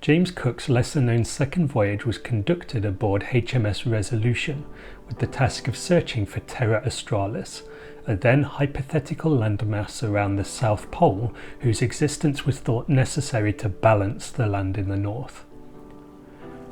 James Cook's lesser-known second voyage was conducted aboard H.M.S. Resolution with the task of searching for Terra Australis, a then hypothetical landmass around the South Pole whose existence was thought necessary to balance the land in the north.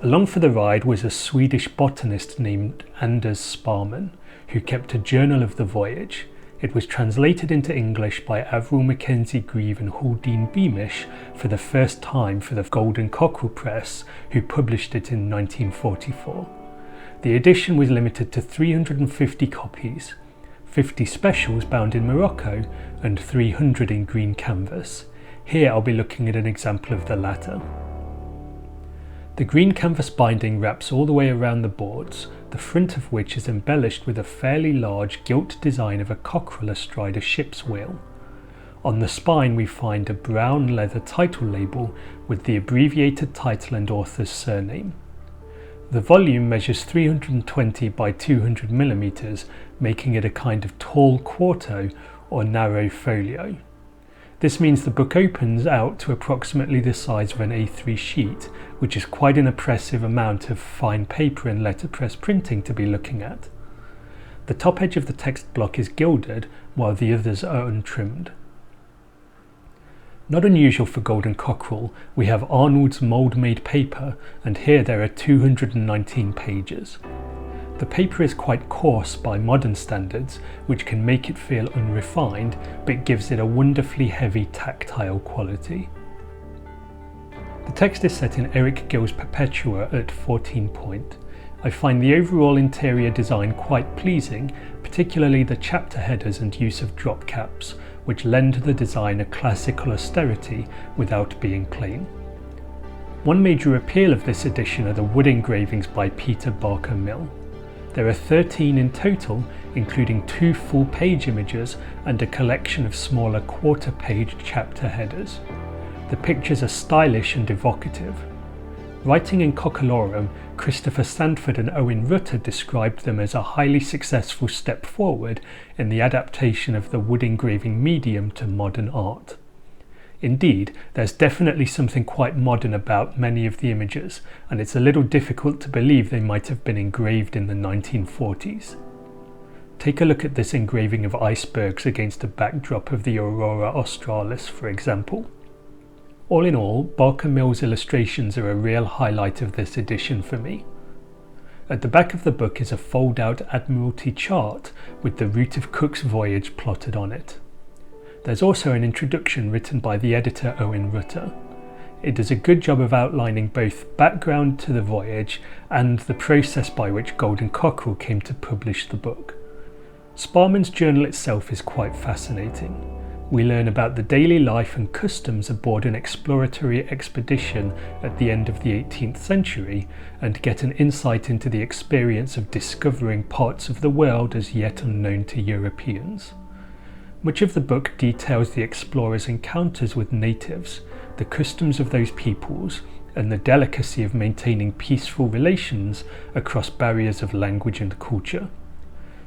Along for the ride was a Swedish botanist named Anders Sparrman, who kept a journal of the voyage. It was translated into English by Avril Mackenzie Grieve and Haldine Beamish for the first time for the Golden Cockerel Press, who published it in 1944. The edition was limited to 350 copies, 50 specials bound in Morocco and 300 in green canvas. Here I'll be looking at an example of the latter. The green canvas binding wraps all the way around the boards, the front of which is embellished with a fairly large gilt design of a cockerel astride a ship's wheel. On the spine we find a brown leather title label with the abbreviated title and author's surname. The volume measures 320 by 200 mm, making it a kind of tall quarto or narrow folio. This means the book opens out to approximately the size of an A3 sheet, which is quite an impressive amount of fine paper and letterpress printing to be looking at. The top edge of the text block is gilded, while the others are untrimmed. Not unusual for Golden Cockerel, we have Arnold's mould-made paper, and here there are 219 pages. The paper is quite coarse by modern standards, which can make it feel unrefined, but gives it a wonderfully heavy tactile quality. The text is set in Eric Gill's Perpetua at 14 point. I find the overall interior design quite pleasing, particularly the chapter headers and use of drop caps, which lend the design a classical austerity without being plain. One major appeal of this edition are the wood engravings by Peter Barker Mill. There are 13 in total, including 2 full-page images and a collection of smaller quarter-page chapter headers. The pictures are stylish and evocative. Writing in Cockerel, Christopher Sandford and Owen Rutter described them as a highly successful step forward in the adaptation of the wood engraving medium to modern art. Indeed, there's definitely something quite modern about many of the images, and it's a little difficult to believe they might have been engraved in the 1940s. Take a look at this engraving of icebergs against a backdrop of the Aurora Australis, for example. All in all, Barker Mill's illustrations are a real highlight of this edition for me. At the back of the book is a fold-out Admiralty chart with the route of Cook's voyage plotted on it. There's also an introduction written by the editor Owen Rutter. It does a good job of outlining both background to the voyage and the process by which Golden Cockerel came to publish the book. Sparrman's journal itself is quite fascinating. We learn about the daily life and customs aboard an exploratory expedition at the end of the 18th century and get an insight into the experience of discovering parts of the world as yet unknown to Europeans. Much of the book details the explorers' encounters with natives, the customs of those peoples, and the delicacy of maintaining peaceful relations across barriers of language and culture.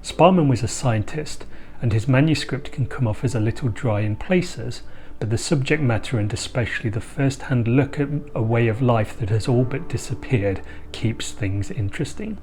Sparrman was a scientist, and his manuscript can come off as a little dry in places, but the subject matter and especially the first-hand look at a way of life that has all but disappeared keeps things interesting.